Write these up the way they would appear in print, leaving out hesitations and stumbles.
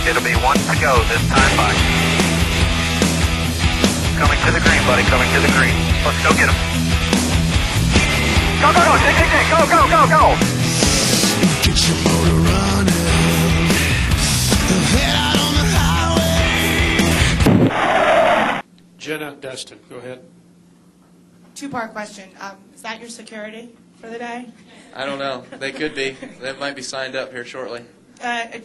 It'll be one to go this time by. Coming to the green, buddy, coming to the green. Let's go get him. Go, go, go, dig, dig, dig, go, go, go, go. Get your motor running. Head out on the highway. Jenna, Dustin, go ahead. Two-part question. Is that your security for the day? I don't know. They could be. They might be signed up here shortly.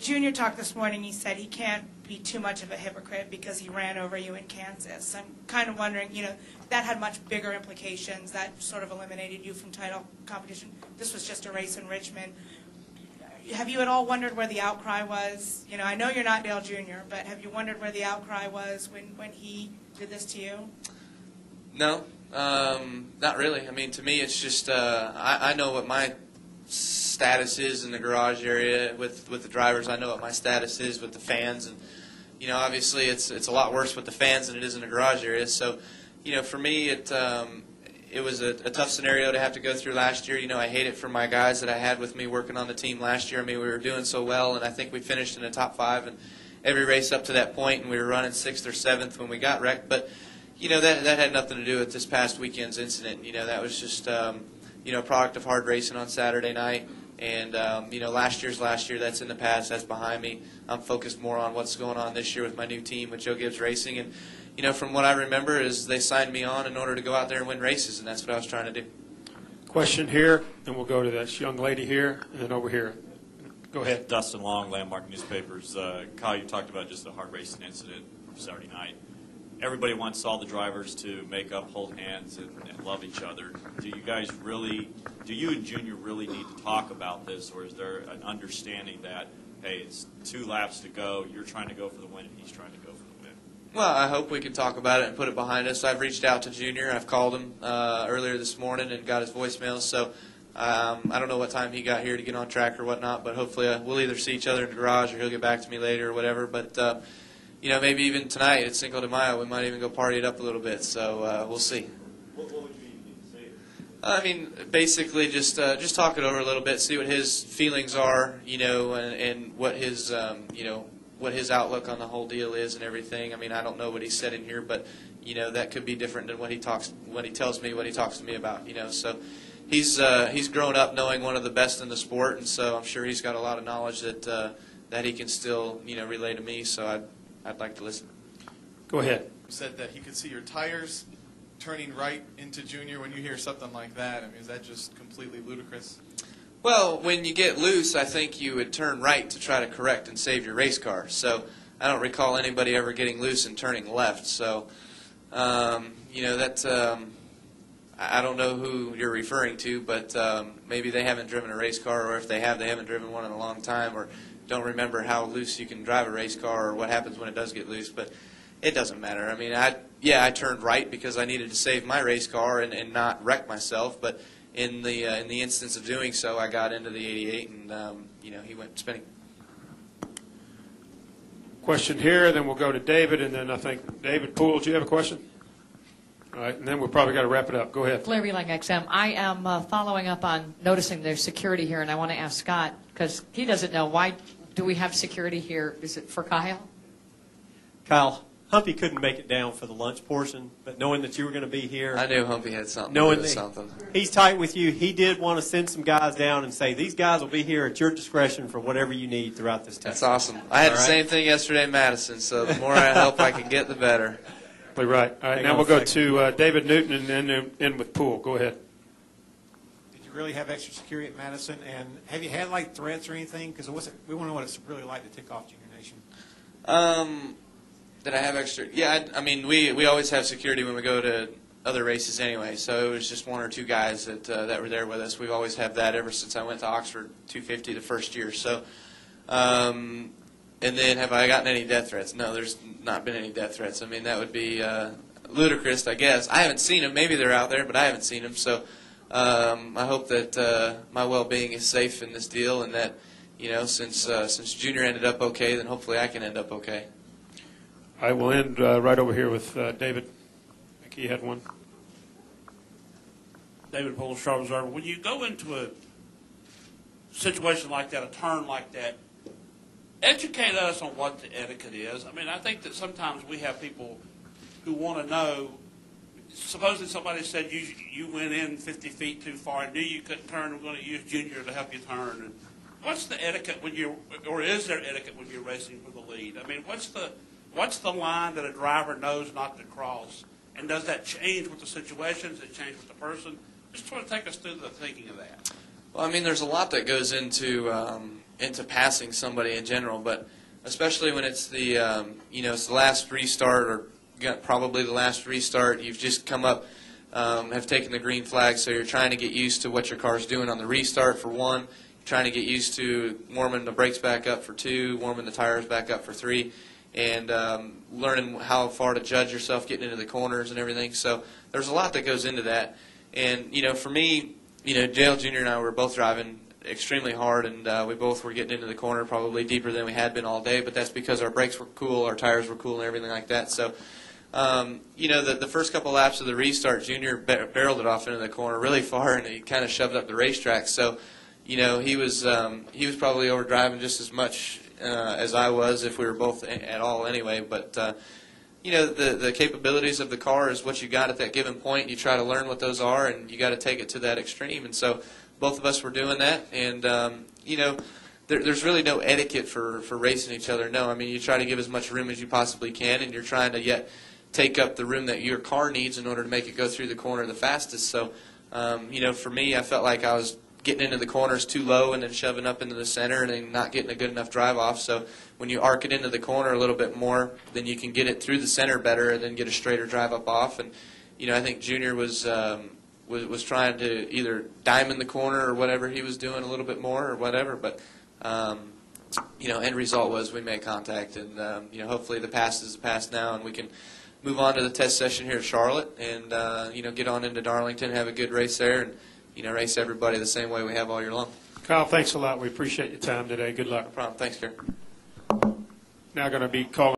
Junior talked this morning. He said he can't be too much of a hypocrite because he ran over you in Kansas. I'm kind of wondering, that had much bigger implications. That sort of eliminated you from title competition. This was just a race in Richmond. Have you at all wondered where the outcry was? I know you're not Dale Jr., but have you wondered where the outcry was when he did this to you? No, not really. I mean, to me, it's just I know what my status is in the garage area with the drivers. I know what my status is with the fans, and obviously it's a lot worse with the fans than it is in the garage area. So, for me, it was a tough scenario to have to go through last year. I hate it for my guys that I had with me working on the team last year. I mean, we were doing so well, and I think we finished in the top 5 in every race up to that point, and we were running 6th or 7th when we got wrecked. But that had nothing to do with this past weekend's incident. That was just a product of hard racing on Saturday night. And last year, that's in the past, that's behind me. I'm focused more on what's going on this year with my new team, with Joe Gibbs Racing. And from what I remember is they signed me on in order to go out there and win races, and that's what I was trying to do. Question here, and we'll go to this young lady here, and then over here. Go ahead. Dustin Long, Landmark Newspapers. Kyle, you talked about just a hard racing incident Saturday night. Everybody wants all the drivers to make up, hold hands, and love each other. Do you and Junior really need to talk about this, or is there an understanding that, hey, it's 2 laps to go, you're trying to go for the win, and he's trying to go for the win? Well, I hope we can talk about it and put it behind us. I've reached out to Junior. I've called him earlier this morning and got his voicemail. So I don't know what time he got here to get on track or whatnot, but hopefully we'll either see each other in the garage or he'll get back to me later or whatever. But maybe even tonight at Cinco de Mayo, we might even go party it up a little bit. So we'll see. What would you need to say? I mean, basically just talk it over a little bit, see what his feelings are, and what his what his outlook on the whole deal is and everything. I mean, I don't know what he said in here, but that could be different than what he talks to me about. So he's grown up knowing one of the best in the sport, and so I'm sure he's got a lot of knowledge that he can still relay to me. So I'd like to listen. Go ahead. You said that he could see your tires turning right into Junior. When you hear something like that, I mean, is that just completely ludicrous? Well, when you get loose, I think you would turn right to try to correct and save your race car. So I don't recall anybody ever getting loose and turning left. So, I don't know who you're referring to, but maybe they haven't driven a race car, or if they have, they haven't driven one in a long time, or don't remember how loose you can drive a race car or what happens when it does get loose. But it doesn't matter. I mean, I turned right because I needed to save my race car and not wreck myself, but in the instance of doing so, I got into the 88, and he went spinning. Question here, then we'll go to David, and then I think David Poole, do you have a question? All right, and then we'll probably got to wrap it up. Go ahead. Larry Lang XM. I am following up on noticing there's security here, and I want to ask Scott, because he doesn't know, why do we have security here? Is it for Kyle? Kyle, Humpy couldn't make it down for the lunch portion, but knowing that you were going to be here. I knew Humpy had something knowing to do with that something. He's tight with you. He did want to send some guys down and say, these guys will be here at your discretion for whatever you need throughout this test. That's awesome. I had the same thing yesterday in Madison, so the more help I can get, the better. Right. All right, now we'll go to David Newton and then end with Poole. Go ahead. Did you really have extra security at Madison? And have you had, threats or anything? Because we want to know what it's really like to tick off Junior Nation. Did I have extra? Yeah, I mean, we always have security when we go to other races anyway, so it was just 1 or 2 guys that were there with us. We've always had that ever since I went to Oxford 250 the first year. So, and then have I gotten any death threats? No, there's not been any death threats. I mean, that would be ludicrous, I guess. I haven't seen them. Maybe they're out there, but I haven't seen them. So I hope that my well-being is safe in this deal, and that, since Junior ended up okay, then hopefully I can end up okay. I will end right over here with David. I think he had one. David Poole, Star Observer. When you go into a situation like that, a turn like that, educate us on what the etiquette is. I mean, I think that sometimes we have people who want to know. Supposing somebody said you went in 50 feet too far and knew you couldn't turn, we're going to use Junior to help you turn. And what's the etiquette when you're, or is there etiquette when you're racing for the lead? I mean, what's the line that a driver knows not to cross? And does that change with the situation? Does it change with the person? Just try to take us through the thinking of that. Well, I mean, there's a lot that goes into passing somebody in general, but especially when it's the it's the last restart, or probably the last restart. You've just come up, have taken the green flag, so you're trying to get used to what your car's doing on the restart for one. You're trying to get used to warming the brakes back up for two, warming the tires back up for three, and learning how far to judge yourself getting into the corners and everything. So there's a lot that goes into that. And for me, Dale Jr. and I were both driving extremely hard, and we both were getting into the corner probably deeper than we had been all day, but that's because our brakes were cool, our tires were cool, and everything like that. So, the first couple laps of the restart, Junior barreled it off into the corner really far, and he kind of shoved up the racetrack. So, he was probably overdriving just as much as I was, if we were both at all anyway. But the capabilities of the car is what you got at that given point. You try to learn what those are, and you got to take it to that extreme. And so both of us were doing that. And there's really no etiquette for racing each other. No, I mean, you try to give as much room as you possibly can, and you're trying to yet take up the room that your car needs in order to make it go through the corner the fastest. So, for me, I felt like I was getting into the corners too low and then shoving up into the center and then not getting a good enough drive off. So when you arc it into the corner a little bit more, then you can get it through the center better and then get a straighter drive up off. And I think Junior was trying to either diamond the corner or whatever he was doing a little bit more or whatever. But end result was we made contact, and hopefully the past is the past now, and we can move on to the test session here at Charlotte, and get on into Darlington, have a good race there, and race everybody the same way we have all year long. Kyle, thanks a lot. We appreciate your time today. Good luck. No problem. Thanks, Gary. Now going to be calling